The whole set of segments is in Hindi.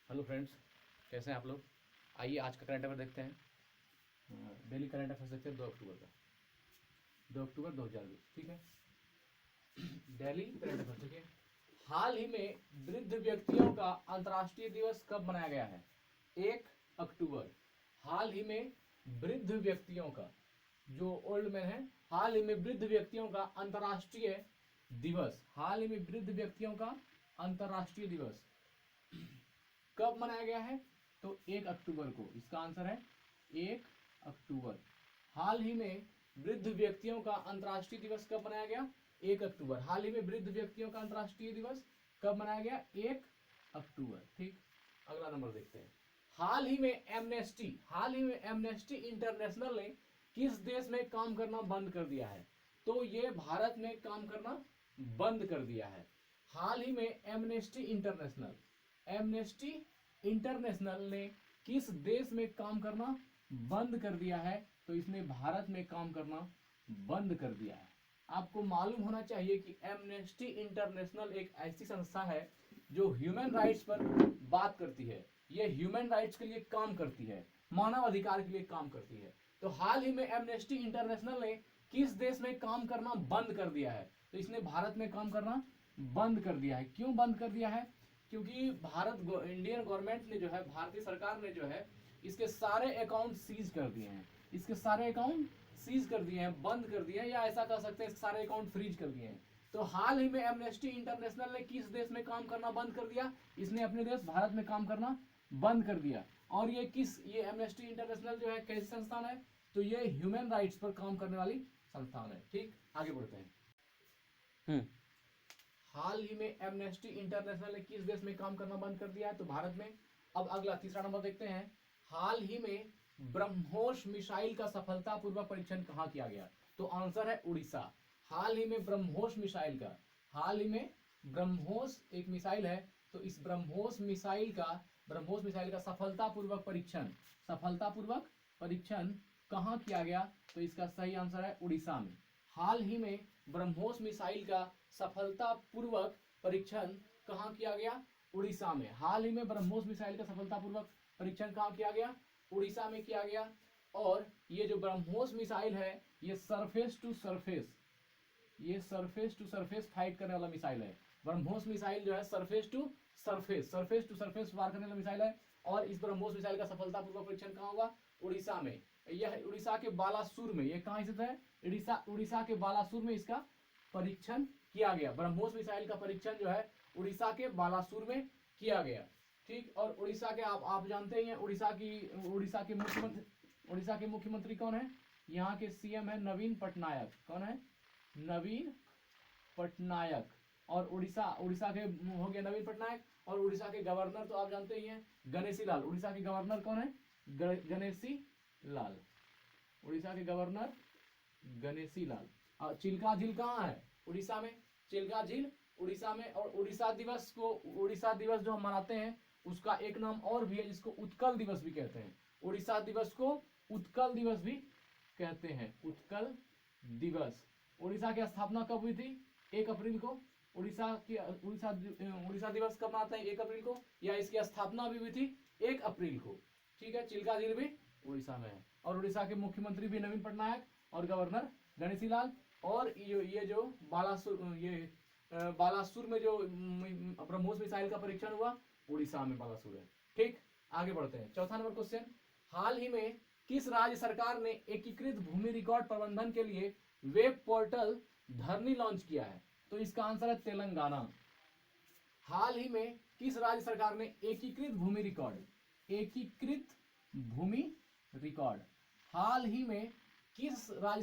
हेलो फ्रेंड्स, कैसे हैं आप लोग। आइए आज का करंट अफेयर देखते हैं। डेली करंट अफेयर देखते हैं 2 अक्टूबर का, 2 अक्टूबर 2020। ठीक है, डेली करंट अफेयर देखिए। हाल ही में वृद्ध व्यक्तियों का अंतर्राष्ट्रीय दिवस कब मनाया गया है? 1 अक्टूबर। हाल ही में वृद्ध व्यक्तियों का, जो ओल्ड मैन है, हाल ही में वृद्ध व्यक्तियों का अंतर्राष्ट्रीय दिवस, हाल ही में वृद्ध व्यक्तियों का अंतर्राष्ट्रीय दिवस कब मनाया गया है? तो 1 अक्टूबर को। इसका आंसर है 1 अक्टूबर। हाल ही में वृद्ध व्यक्तियों का अंतर्राष्ट्रीय दिवस कब मनाया गया? 1 अक्टूबर। हाल ही में वृद्ध व्यक्तियों का अंतर्राष्ट्रीय दिवस कब मनाया गया? 1 अक्टूबर। ठीक, अगला नंबर देखते हैं। हाल ही में एमनेस्टी इंटरनेशनल ने किस देश में काम करना बंद कर दिया है? तो ये भारत में काम करना बंद कर दिया है। हाल ही में एमनेस्टी इंटरनेशनल ने किस देश में काम करना बंद कर दिया है? तो इसने भारत में काम करना बंद कर दिया है। आपको मालूम होना चाहिए कि एमनेस्टी इंटरनेशनल एक ऐसी संस्था है जो ह्यूमन राइट्स पर बात करती है। ये ह्यूमन राइट्स के लिए काम करती है, मानव अधिकार के लिए काम करती है। तो हाल ही में एमनेस्टी इंटरनेशनल ने किस देश में काम करना बंद कर दिया है? तो इसने भारत में काम करना बंद कर दिया है। क्यों बंद कर दिया है? क्योंकि इंडियन गवर्नमेंट ने जो है, भारतीय सरकार ने जो है, इसके सारे अकाउंट सीज कर दिए हैं। इसके सारे अकाउंट सीज कर दिए हैं, बंद कर दिए हैं, या ऐसा कह सकते हैं सारे अकाउंट फ्रीज कर दिए हैं। तो हाल ही में एमनेस्टी इंटरनेशनल ने किस देश में काम करना बंद कर दिया? इसने अपने देश भारत में काम करना बंद कर दिया। और ये एमनेस्टी इंटरनेशनल जो है कैसी संस्थान है? तो ये ह्यूमन राइट्स पर काम करने वाली संस्थान है। ठीक, आगे बढ़ते हैं। हाल ही में एमनेस्टी इंटरनेशनल ने किस देश में काम करना बंद कर दिया है? तो भारत में। अब अगला तीसरा नंबर देखते हैं। हाल ही में ब्रह्मोस मिसाइल का सफलतापूर्वक परीक्षण कहां किया गया? तो आंसर है उड़ीसा। हाल ही में ब्रह्मोस मिसाइल का, हाल ही में ब्रह्मोस एक मिसाइल है, तो इस ब्रह्मोस मिसाइल का सफलतापूर्वक परीक्षण कहां किया गया? तो इसका सही आंसर है उड़ीसा में। हाल ही में ब्रह्मोस मिसाइल का सफलतापूर्वक परीक्षण कहां किया गया? उड़ीसा में। हाल ही में ब्रह्मोस मिसाइल का सफलतापूर्वक परीक्षण कहां किया गया? उड़ीसा में किया गया। और ये जो ब्रह्मोस मिसाइल है, ये सरफेस टू सरफेस फाइट करने वाला मिसाइल है। ब्रह्मोस मिसाइल जो है सरफेस टू सरफेस वार करने वाला मिसाइल है। और इस ब्रह्मोस मिसाइल का सफलतापूर्वक परीक्षण कहां हुआ? उड़ीसा में। यह उड़ीसा के बालासुर में, यह कहां स्थित है? उड़ीसा के बालासुर में इसका परीक्षण किया गया। ब्रह्मोस मिसाइल का परीक्षण जो है उड़ीसा के बालासुर में किया गया। ठीक, और उड़ीसा के आप जानते ही हैं, उड़ीसा के मुख्यमंत्री कौन है? यहाँ के सीएम है नवीन पटनायक। कौन है? नवीन पटनायक। और उड़ीसा के हो गया नवीन पटनायक। और उड़ीसा के गवर्नर तो आप जानते ही हैं, गणेशी लाल। उड़ीसा के गवर्नर कौन है? गणेशी लाल। उड़ीसा के गवर्नर गणेशी लाल। चिल्का झील कहाँ है? उड़ीसा में। चिल्का झील उड़ीसा में। और उड़ीसा दिवस जो हम मनाते हैं, उसका एक नाम और भी है, जिसको उत्कल दिवस भी कहते हैं। उड़ीसा दिवस को उत्कल दिवस भी कहते हैं। उत्कल दिवस। उड़ीसा की स्थापना कब हुई थी? 1 अप्रैल को। उड़ीसा दिवस कब मनाते हैं? 1 अप्रैल को। या इसकी स्थापना भी हुई थी 1 अप्रैल को। ठीक है, चिल्का झील भी उड़ीसा में है। और उड़ीसा के मुख्यमंत्री भी नवीन पटनायक और गवर्नर गणेशी लाल। और ये जो बालासुर में जो ब्रह्मोस मिसाइल का परीक्षण हुआ, उड़ीसा में बालासुर है। ठीक, आगे बढ़ते हैं। चौथा नंबर क्वेश्चन। हाल ही में किस राज्य सरकार ने एकीकृत भूमि रिकॉर्ड प्रबंधन के लिए वेब पोर्टल धरनी लॉन्च किया है? तो इसका आंसर है तेलंगाना। हाल ही में किस राज्य सरकार ने एकीकृत भूमि रिकॉर्ड हाल ही में किस राज्य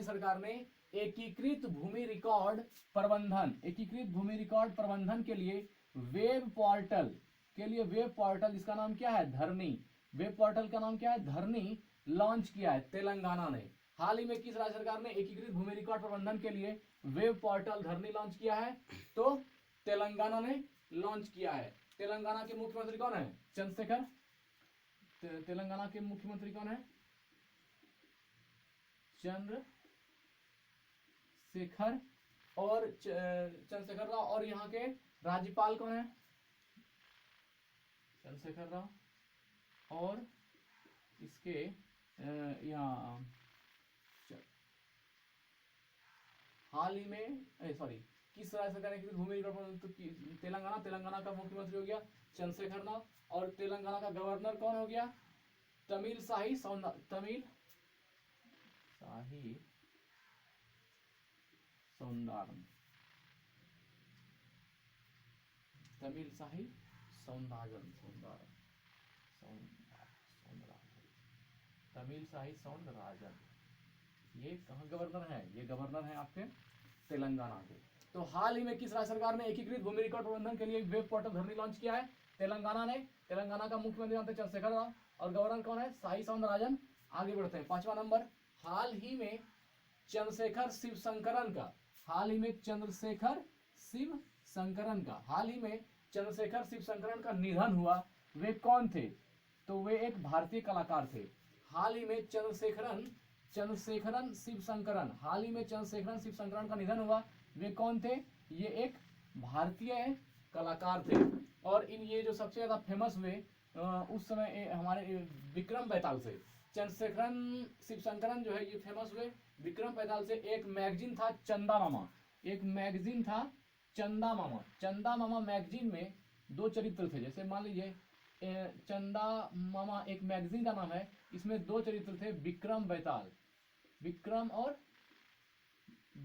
सरकार ने एकीकृत भूमि रिकॉर्ड प्रबंधन के लिए वेब पोर्टल, इसका नाम क्या है? धरनी। वेब पोर्टल का नाम क्या है? धरनी लॉन्च किया है तेलंगाना ने। हाल ही में किस राज्य सरकार ने एकीकृत भूमि रिकॉर्ड प्रबंधन के लिए वेब पोर्टल धरनी लॉन्च किया है? तो तेलंगाना ने लॉन्च किया है। तेलंगाना के मुख्यमंत्री कौन है? चंद्रशेखर। तेलंगाना के मुख्यमंत्री कौन है? चंद्रशेखर और चंद्रशेखर राव। और यहाँ के राज्यपाल कौन है? चंद्रशेखर राव, और इसके यहाँ हाल ही में सॉरी किस राज्य सरकार ने भूमि रिकॉर्ड, तो तेलंगाना, तेलंगाना का मुख्यमंत्री हो गया चंद्रशेखर राव, और तेलंगाना का गवर्नर कौन हो गया, तमिलसाई सौंदरराजन, तमिलसाई सौंदरराजन, तमिलसाई सौंदरराजन, ये कहाँ गवर्नर है, ये गवर्नर है आपके तेलंगाना के। तो हाल ही में किस राज्य सरकार ने एकीकृत भूमि रिकॉर्ड प्रबंधन के लिए वेब पोर्टल धरनी लॉन्च किया है, तेलंगाना ने। तेलंगाना का मुख्यमंत्री जानते हैं चंद्रशेखर राव, और गवर्नर कौन है, साई सौंदरराजन। आगे बढ़ते हैं, 5वां नंबर, हाल ही में चंद्रशेखर शिवशंकरन का, हाल ही में चंद्रशेखर शिवशंकरन का, हाल ही में चंद्रशेखर शिवशंकरन का निधन हुआ, वे कौन थे, तो वे एक भारतीय कलाकार थे। हाल ही में चंद्रशेखरन शिवशंकरन, हाल ही में चंद्रशेखरन शिवशंकरन का निधन हुआ, वे कौन थे, ये एक भारतीय कलाकार थे। और इन ये जो सबसे ज्यादा फेमस हुए उस समय हमारे विक्रम बेताल से, चंद्रशेखरन शिवशंकरन जो है ये फेमस हुए विक्रम बेताल से। एक मैगजीन था चंदा मामा, एक मैगजीन था चंदा मामा, चंदा मामा मैगजीन में 2 चरित्र थे, जैसे मान लीजिए चंदा मामा एक मैगजीन का नाम है, इसमें 2 चरित्र थे, विक्रम बेताल, विक्रम और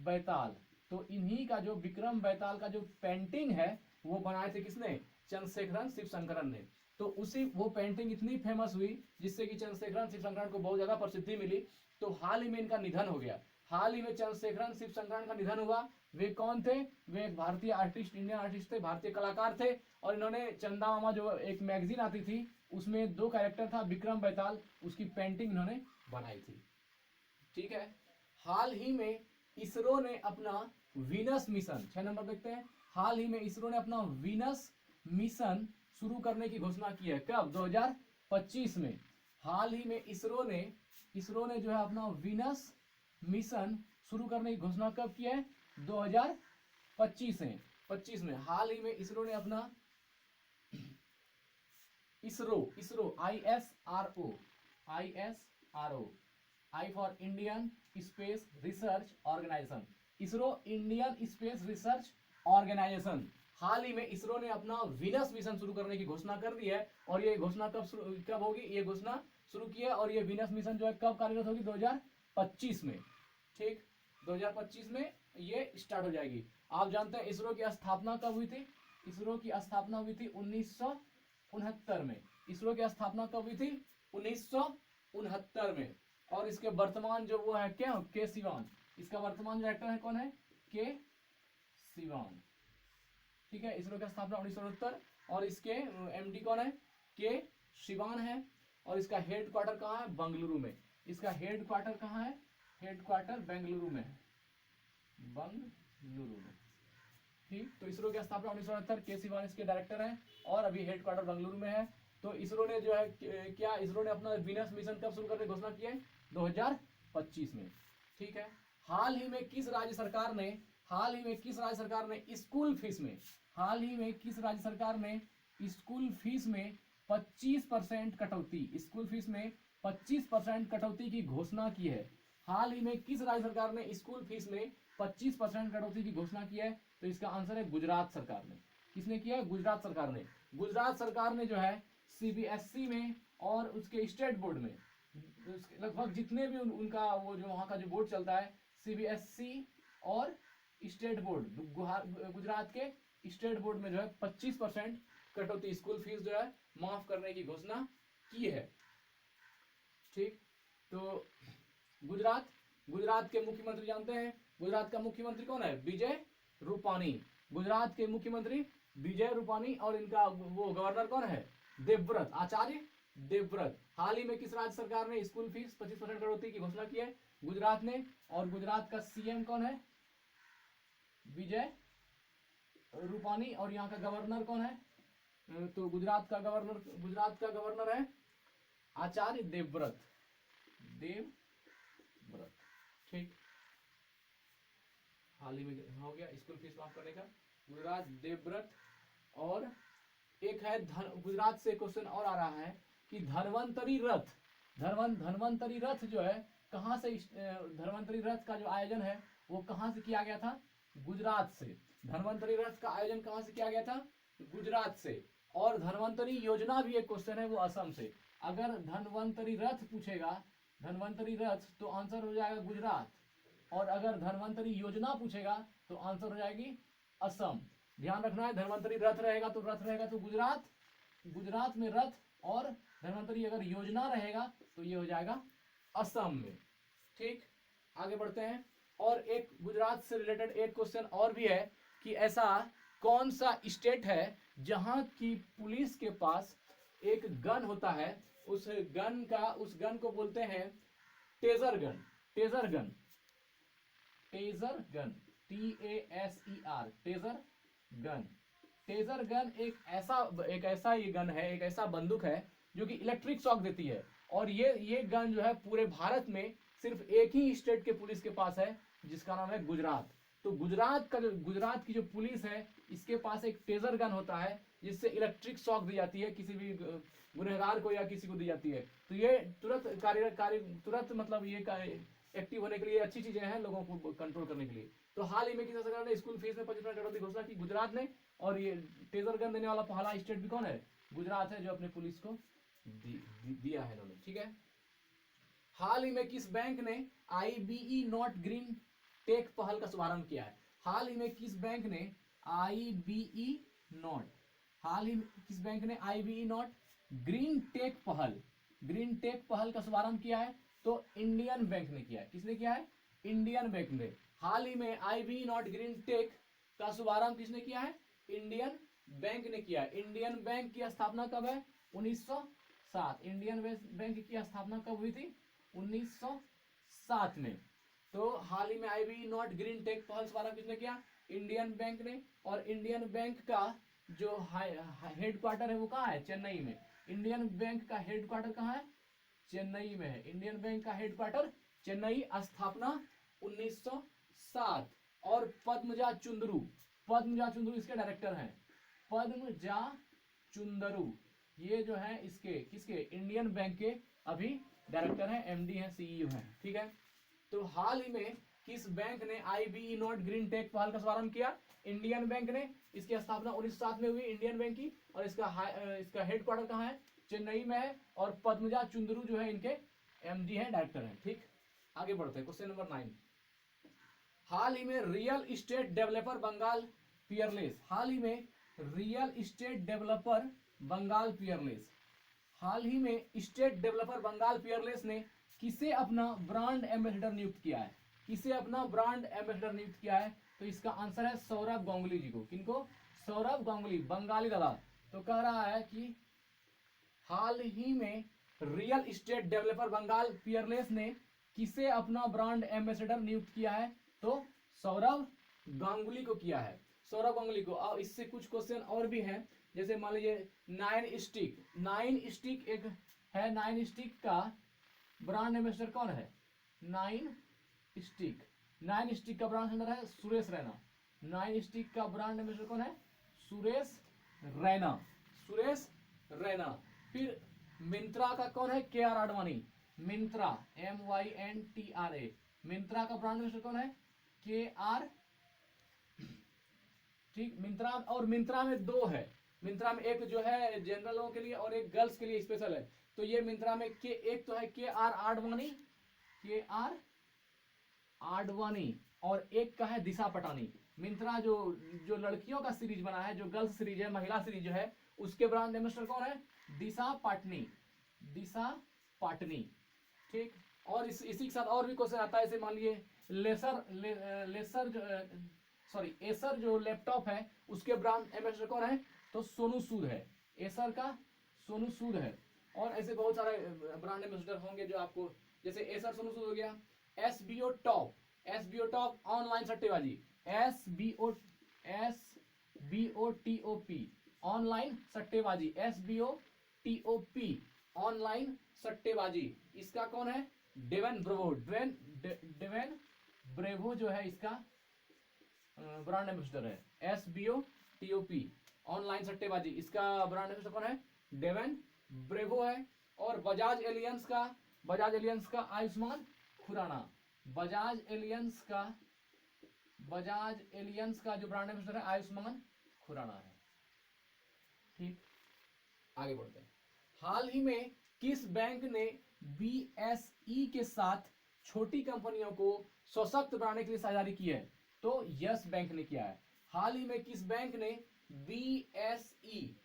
बेताल। तो इन्हीं का जो विक्रम बेताल का जो पेंटिंग है वो बनाए थे किसने, चंद्रशेखरन शिवशंकरन ने। तो उसी वो पेंटिंग इतनी फेमस हुई जिससे कि चंद्रशेखरन शिवशंकरन को बहुत ज्यादा प्रसिद्धि मिली। तो हाल ही में इनका निधन हो गया, हाल ही में चंद्रशेखरन शिवशंकरन का निधन हुआ। वे कौन थे, वे एक भारतीय आर्टिस्ट, इंडियन आर्टिस्ट थे, भारतीय कलाकार थे। और इन्होंने चंदा मामा जो एक मैगजीन आती थी उसमें 2 कैरेक्टर था विक्रम बेताल, उसकी पेंटिंग इन्होंने बनाई थी। ठीक है, हाल ही में इसरो ने अपना वीनस मिशन, 6 नंबर देखते हैं, हाल ही में इसरो ने अपना वीनस मिशन शुरू करने की घोषणा की है, कब, 2025 में। हाल ही में इसरो ने जो है अपना वीनस मिशन शुरू करने की घोषणा कब की है, 2025 में। हाल ही में इसरो ने अपना ISRO ISRO, I for Indian Space Research Organisation, ISRO Indian Space Research Organisation, हाल ही में इसरो ने अपना वीनस मिशन शुरू करने की घोषणा कर दी है। और ये घोषणा कब होगी, ये घोषणा शुरू की है, और ये वीनस मिशन जो है कब कार्यरत होगी, 2025 में। ठीक, 2025 में ये स्टार्ट हो जाएगी। आप जानते हैं इसरो की स्थापना कब हुई थी, इसरो की स्थापना हुई थी 1969 में। इसरो की स्थापना कब हुई थी, 1969 में। और इसके वर्तमान जो वो है क्या, के सिवान, इसका वर्तमान डायरेक्टर है कौन है, के सिवान। ठीक है, इसरो की स्थापना 1969, और इसके MD कौन है, के सिवान है। और इसका हेड क्वार्टर कहाँ है, बेंगलुरु में। इसका हेड क्वार्टर कहाँ है, हेड क्वार्टर बेंगलुरु में है, बेंगलुरु में। ठीक, तो इसरो की स्थापना 1969, के सिवान इसके डायरेक्टर हैं, और अभी हेड क्वार्टर बेंगलुरु में है। तो इसरो ने जो है क्या, इसरो ने अपना वीनस मिशन कब शुरू करने की घोषणा की है, 2025 में। ठीक है, हाल ही में किस राज्य सरकार ने स्कूल फीस में, हाल ही में किस राज्य सरकार ने स्कूल फीस में 25% कटौती, स्कूल फीस में 25% कटौती की घोषणा की है। हाल ही में किस राज्य सरकार ने स्कूल फीस में 25% कटौती की घोषणा की है, तो इसका आंसर है गुजरात सरकार ने। किसने किया है, गुजरात सरकार ने। गुजरात सरकार ने जो है CBSE में और उसके स्टेट बोर्ड में लगभग जितने भी उनका वो जो वहाँ का जो बोर्ड चलता है, CBSE और स्टेट बोर्ड, गुजरात के स्टेट बोर्ड में जो है 25% कटौती, स्कूल फीस जो है माफ करने की घोषणा की है। ठीक, तो गुजरात के मुख्यमंत्री जानते हैं, गुजरात का मुख्यमंत्री कौन है, विजय रूपानी। गुजरात के मुख्यमंत्री विजय रूपानी, और इनका वो गवर्नर कौन है, देवव्रत, आचार्य देवव्रत। हाल ही में किस राज्य सरकार ने स्कूल फीस 25% कटौती की घोषणा की है, गुजरात ने। और गुजरात का CM कौन है, विजय रूपानी, और यहाँ का गवर्नर कौन है, तो गुजरात का गवर्नर है आचार्य देवव्रत। ठीक, हाल ही में हो गया स्कूल फीस माफ करने का, गुजरात देवव्रत और एक है गुजरात से क्वेश्चन और आ रहा है कि धन्वंतरी रथ, धन्वंतरी रथ जो है कहाँ से, धन्वंतरी रथ का जो आयोजन है वो कहाँ से किया गया था? गुजरात से। धन्वंतरी रथ का आयोजन कहाँ से किया गया था? गुजरात से। और धन्वंतरी योजना भी एक क्वेश्चन है, वो असम से। अगर धन्वंतरी रथ पूछेगा, धन्वंतरी रथ, तो आंसर हो जाएगा गुजरात। और अगर धन्वंतरी योजना पूछेगा तो आंसर हो जाएगी असम। ध्यान रखना है, धन्वंतरी रथ रहेगा तो गुजरात, गुजरात में रथ, और धन्वंतरी अगर योजना रहेगा तो ये हो जाएगा असम में। ठीक, आगे बढ़ते हैं। और एक गुजरात से रिलेटेड एक क्वेश्चन और भी है कि ऐसा कौन सा स्टेट है जहां की पुलिस के पास एक गन होता है, उस गन को बोलते हैं taser gun. Taser gun, taser gun, TASER, taser gun. Taser gun एक ऐसा ये गन है, एक ऐसा बंदूक है जो कि इलेक्ट्रिक शॉक देती है। और ये गन जो है पूरे भारत में सिर्फ एक ही स्टेट के पुलिस के पास है, जिसका नाम है गुजरात। तो गुजरात की जो पुलिस है, इसके पास एक टेजर गन होता है जिससे इलेक्ट्रिक शॉक दी जाती है किसी भी गुनहगार को या किसी को दी जाती है। तो ये तुरंत मतलब ये एक्टिव होने के लिए अच्छी चीजें हैं लोगों को कंट्रोल करने के लिए। तो हाल ही में किसी सरकार ने स्कूल फीस में 25% कटौती की घोषणा की, गुजरात ने। और ये टेजर गन देने वाला पहला स्टेट भी कौन है? गुजरात है, जो अपने पुलिस को दिया है इन्होंने। ठीक है। हाल ही में किस बैंक ने IBE नॉट ग्रीन टेक पहल का शुभारंभ किया है? हाल ही में किस बैंक ने IBE नॉट, हाल ही में किस बैंक ने IBE नॉट ग्रीन टेक पहल का शुभारंभ किया है? तो इंडियन बैंक ने किया है। किसने किया है? इंडियन बैंक ने। हाल ही में IBE नॉट ग्रीन टेक का शुभारंभ किसने किया है? इंडियन बैंक ने किया है। इंडियन बैंक की स्थापना कब है? 1907। इंडियन बैंक की स्थापना कब हुई थी? 1907 में। तो हाल ही में IBE नॉट ग्रीन टेक पहल शुभारंभ किसने किया? इंडियन बैंक ने। और इंडियन बैंक का जो हेडक्वार्टर है वो कहाँ है? चेन्नई में। इंडियन बैंक का हेडक्वार्टर कहाँ है? चेन्नई में है। इंडियन बैंक का हेडक्वार्टर चेन्नई, स्थापना 1907। और पद्मजा चुंदरू इसके डायरेक्टर हैं। पद्मजा चुंदरू ये जो है इसके किसके? इंडियन बैंक के अभी डायरेक्टर हैं, MD हैं, CEO हैं। ठीक है। तो हाल ही में किस बैंक ने IBE नॉट ग्रीन टेक पहल का शुभारंभ किया? इंडियन बैंक ने। इसकी स्थापना 1907 में हुई इंडियन बैंक की। और इसका हेडक्वार्टर कहाँ है? चेन्नई में है। और पद्मजा चुंदरू जो है इनके MD हैं, डायरेक्टर हैं। ठीक, आगे बढ़ते हैं। Question number 9। हाल ही में real estate developer Bengal Peerless, हाल ही में real estate developer Bengal Peerless, हाल ही में स्टेट डेवलपर बंगाल पियरलेस ने किसे अपना ब्रांड एम्बेसडर नियुक्त किया है? किसे अपना ब्रांड एम्बेसडर नियुक्त किया है? तो इसका आंसर है सौरभ गांगुली जी को। किनको? सौरभ गांगुली, बंगाली दादा। तो कह रहा है कि हाल ही में real estate developer Bengal Peerless ने किसे अपना ब्रांड एम्बेसडर नियुक्त किया है? तो सौरभ गांगुली को किया है, सौरभ गांगुली को। और इससे कुछ क्वेश्चन और भी हैं, जैसे मान लीजिए 9 स्टिक एक है, 9 स्टिक का ब्रांड एम्बेसडर कौन है? 9 स्टिक का ब्रांड एम्बेसडर है सुरेश रैना। 9 स्टिक का ब्रांड एम्बेसडर कौन है? सुरेश रैना। फिर मिंत्रा का कौन है? KR आडवाणी। मिंत्रा, MYNTRA, मिंत्रा का ब्रांड एम्बेसडर कौन है? KR। ठीक, मिंत्रा। और मिंत्रा में 2 है। मिंत्रा में एक जो है जनरल लोगों के लिए और एक गर्ल्स के लिए स्पेशल है। तो ये मिंत्रा में एक तो है KR आडवाणी, और एक का है दिशा पटानी। मिंत्रा जो लड़कियों का सीरीज बना है, जो गर्ल्स सीरीज है, महिला सीरीज जो है, उसके ब्रांड एम्बेसडर कौन है? दिशा पाटनी। ठीक। और इसी के साथ और भी क्वेश्चन आता है, जैसे मान लीजिए एसर जो लैपटॉप है उसके ब्रांड एम्बेसडर कौन है? तो सोनू सूद है। एसर का सोनू सूद है। और ऐसे बहुत सारे ब्रांड एम्बेसडर होंगे जो आपको, जैसे एसर सोनू सूद हो गया। SBO टॉप ऑनलाइन सट्टेबाजी, SBOTOP ऑनलाइन सट्टेबाजी, SBOTOP ऑनलाइन सट्टेबाजी। इसका कौन है? डेवन ब्रेवो जो है इसका ब्रांड एम्बेसडर है। SBOTOP ऑनलाइन सट्टेबाजी, इसका ब्रांड एम्बेसडर कौन है? डेवन ब्रेवो है। और बजाज एलियंस का आयुष्मान खुराना, बजाज एलियंस का जो ब्रांड एम्बेसडर है आयुष्मान खुराना है। ठीक, आगे बढ़ते हैं। हाल ही में किस बैंक ने बीएसई के साथ छोटी कंपनियों को सशक्त बनाने के लिए साझेदारी की है? तो यस बैंक ने किया है। हाल ही में किस बैंक ने बीएसई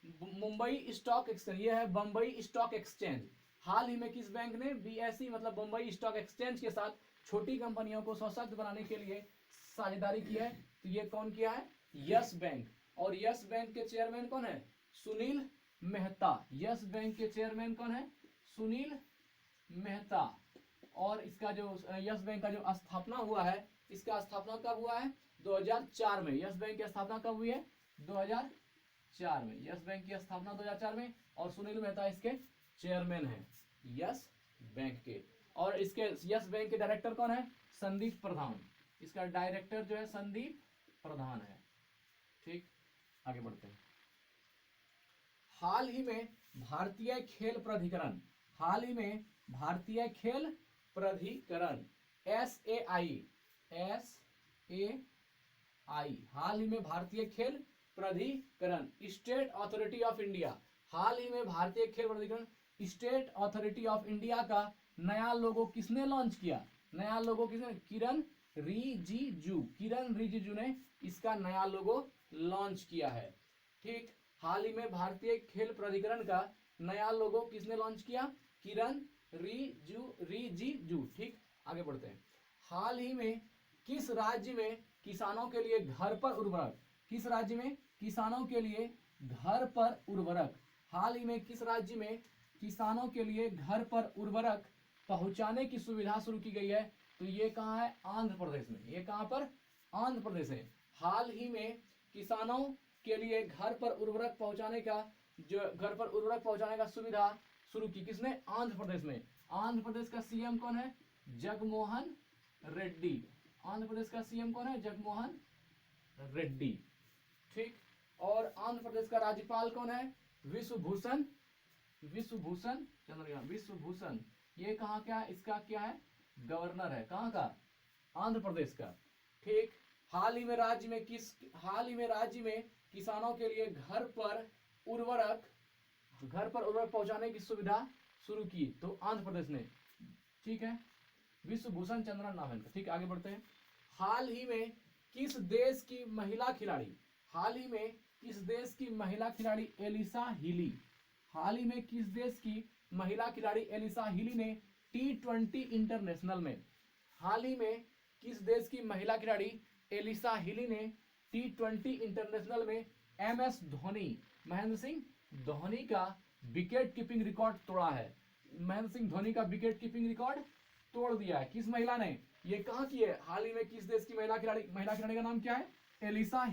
मुंबई स्टॉक एक्सचेंज, ये है बंबई स्टॉक एक्सचेंज, हाल ही में किस बैंक ने बीएसई मतलब बंबई स्टॉक एक्सचेंज के साथ छोटी कंपनियों को सशक्त बनाने के लिए साझेदारी की है? तो ये कौन किया है? Yes bank. और यस बैंक के चेयरमैन कौन है? सुनील मेहता। यस बैंक के चेयरमैन कौन है? सुनील मेहता। और इसका जो यस बैंक का जो स्थापना हुआ है, इसका स्थापना कब हुआ है? 2004 में। यस बैंक की स्थापना कब हुई है? 2004 में। यस बैंक की स्थापना 2004 में। और सुनील मेहता इसके चेयरमैन हैं यस बैंक के। और इसके यस बैंक के डायरेक्टर कौन है? संदीप प्रधान। इसका डायरेक्टर जो है संदीप प्रधान है। ठीक, आगे बढ़ते हैं। हाल ही में भारतीय खेल प्राधिकरण हाल ही में भारतीय खेल प्राधिकरण स्टेट अथॉरिटी ऑफ इंडिया, हाल ही में भारतीय खेल प्राधिकरण स्टेट अथॉरिटी ऑफ इंडिया का नया लोगो किसने लॉन्च किया? नया लोगो किसने? किरण रिजिजू ने इसका नया लोगो लॉन्च किया है। ठीक, हाल ही में भारतीय खेल प्राधिकरण का नया लोगो किसने लॉन्च किया? किरण रिजिजू। ठीक, आगे बढ़ते हैं। हाल ही में किस राज्य में किसानों के लिए घर पर उर्वरक हाल ही में किस राज्य में किसानों के लिए घर पर उर्वरक पहुंचाने की सुविधा शुरू की गई है? तो ये कहाँ है? आंध्र प्रदेश में। ये कहाँ पर? आंध्र प्रदेश है। हाल ही में किसानों के लिए घर पर उर्वरक पहुंचाने का सुविधा शुरू की किसने? आंध्र प्रदेश में। आंध्र प्रदेश का सीएम कौन है? जगमोहन रेड्डी। आंध्र प्रदेश का सीएम कौन है? जगमोहन रेड्डी। ठीक, और आंध्र प्रदेश का राज्यपाल कौन है? विश्वभूषण चंद्रकांत विश्वभूषण। ये कहाँ क्या? इसका क्या है? गवर्नर है। कहाँ का? आंध्र प्रदेश का। ठीक, हाल ही में राज्य में किसानों के लिए घर पर उर्वरक पहुंचाने की सुविधा शुरू की, तो आंध्र प्रदेश ने। ठीक है, विश्वभूषण चंद्रन नाम है इनका। ठीक, आगे बढ़ते हैं। हाल ही में किस देश की महिला खिलाड़ी एलिसा हिली ने T20 इंटरनेशनल में महेंद्र सिंह धोनी का विकेट कीपिंग रिकॉर्ड तोड़ा है। महेंद्र सिंह धोनी का विकेट कीपिंग रिकॉर्ड तोड़ दिया है। किस महिला ने? ये कहाँ की है? हाल ही में किस देश की महिला खिलाड़ी का नाम क्या है? एलिसा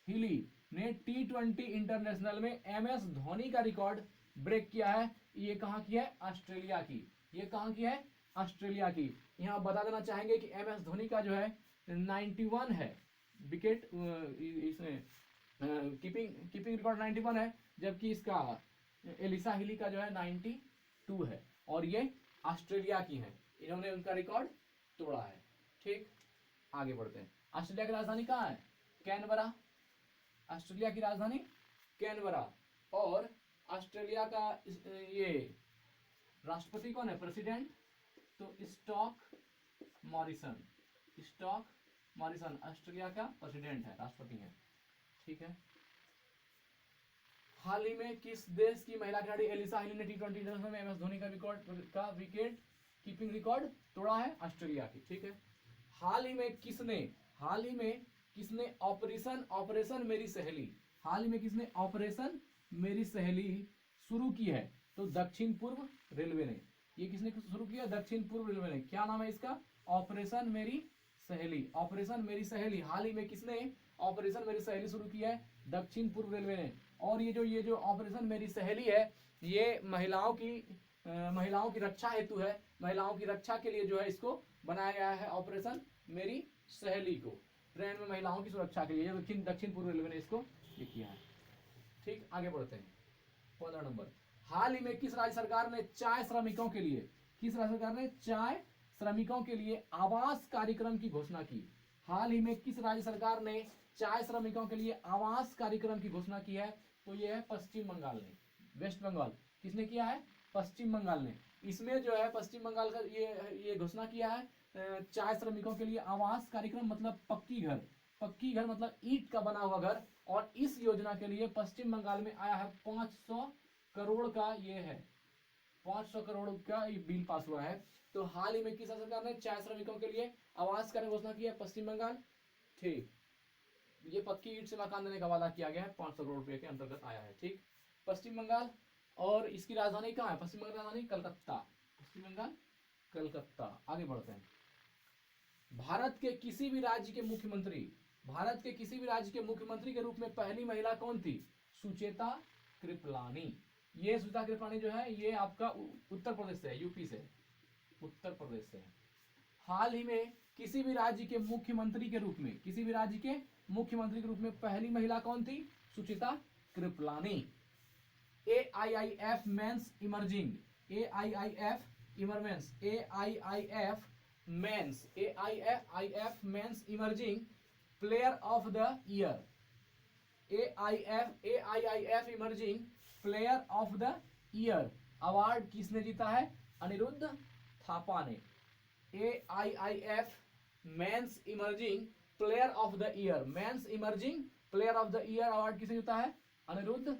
हिली ने T20 इंटरनेशनल में MS धोनी का रिकॉर्ड ब्रेक किया है। ये कहाँ की है? ऑस्ट्रेलिया की। ये कहाँ की है? ऑस्ट्रेलिया की। यहाँ बता देना चाहेंगे कि MS धोनी का जो है 91 है विकेट, इसमें कीपिंग रिकॉर्ड 91 है, जबकि इसका एलिसा हिली का जो है 92 है। और ये ऑस्ट्रेलिया की हैं, इन्होंने उनका रिकॉर्ड तोड़ा है। ठीक, आगे बढ़ते हैं। ऑस्ट्रेलिया की राजधानी कहाँ है? कैनबरा। ऑस्ट्रेलिया की राजधानी कैनबरा। और ऑस्ट्रेलिया का ये राष्ट्रपति कौन है? प्रेसिडेंट, तो स्टॉक मॉरिसन ऑस्ट्रेलिया का प्रेसिडेंट है, राष्ट्रपति है। ठीक है, हाल ही में किस देश की महिला खिलाड़ी एलिसा हिली ने T20 इंटरनेशनल में MS धोनी का विकेट कीपिंग रिकॉर्ड तोड़ा है? ऑस्ट्रेलिया की। ठीक है, हाल ही में किसने ऑपरेशन मेरी सहेली शुरू की है? तो दक्षिण पूर्व रेलवे ने। ये किसने शुरू किया? दक्षिण पूर्व रेलवे ने। क्या नाम है इसका? ऑपरेशन मेरी सहेली। हाल ही में किसने ऑपरेशन मेरी सहेली शुरू की है? दक्षिण पूर्व रेलवे ने। और ये जो ऑपरेशन मेरी सहेली है, ये महिलाओं की रक्षा हेतु है। महिलाओं की रक्षा के लिए जो है इसको बनाया गया है, ऑपरेशन मेरी सहेली को। ट्रेन में महिलाओं की सुरक्षा के लिए, ये दक्षिण पूर्व रेलवे ने इसको ये किया है। ठीक, आगे बढ़ते हैं। 15 नंबर, हाल ही में किस राज्य सरकार ने चाय श्रमिकों के लिए, किस राज्य सरकार ने चाय श्रमिकों के लिए आवास कार्यक्रम की घोषणा की? हाल ही में किस राज्य सरकार ने चाय श्रमिकों के लिए आवास कार्यक्रम की घोषणा की है? तो ये है पश्चिम बंगाल ने, वेस्ट बंगाल। किसने किया है? पश्चिम बंगाल ने। इसमें जो है पश्चिम बंगाल का ये घोषणा किया है चाय श्रमिकों के लिए आवास कार्यक्रम, मतलब पक्की घर, पक्की घर मतलब ईंट का बना हुआ घर। और इस योजना के लिए पश्चिम बंगाल में आया है 500 करोड़ का, ये है 500 करोड़ का ये बिल पास हुआ है। तो हाल ही में किस सरकार ने चाय श्रमिकों के लिए आवास का घोषणा की है? पश्चिम बंगाल। ठीक, ये पक्की ईंट से मकान देने का वादा किया गया है, 500 करोड़ रुपए के अंतर्गत आया है। ठीक, पश्चिम बंगाल। और इसकी राजधानी कहाँ है? पश्चिम बंगाल राजधानी कलकत्ता, पश्चिम बंगाल कलकत्ता। आगे बढ़ते हैं। भारत के किसी भी राज्य के मुख्यमंत्री, भारत के किसी भी राज्य के मुख्यमंत्री के रूप में पहली महिला कौन थी? सुचेता कृपलानी। ये सुचेता कृपलानी जो है ये आपका उत्तर प्रदेश से है, यूपी से, उत्तर प्रदेश से है। हाल ही में किसी भी राज्य के मुख्यमंत्री के रूप में, किसी भी राज्य के मुख्यमंत्री के रूप में पहली महिला कौन थी? Sucheta Kriplani. AIIF men's emerging, AIIF इमरमेंस, AIIF men's, AIIF men's emerging player of the year, AIIF emerging player of the year award किसने जीता है? अनिरुद्ध थापा ने। AIIF men's emerging player of the year, men's emerging player of the year award किसने जीता है? अनिरुद्ध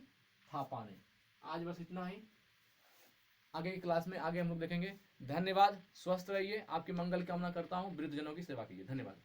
थापा ने। आज बस इतना ही, आगे की क्लास में आगे हम लोग देखेंगे। धन्यवाद, स्वस्थ रहिए, आपके मंगल कामना करता हूं, वृद्धजनों की सेवा कीजिए। धन्यवाद।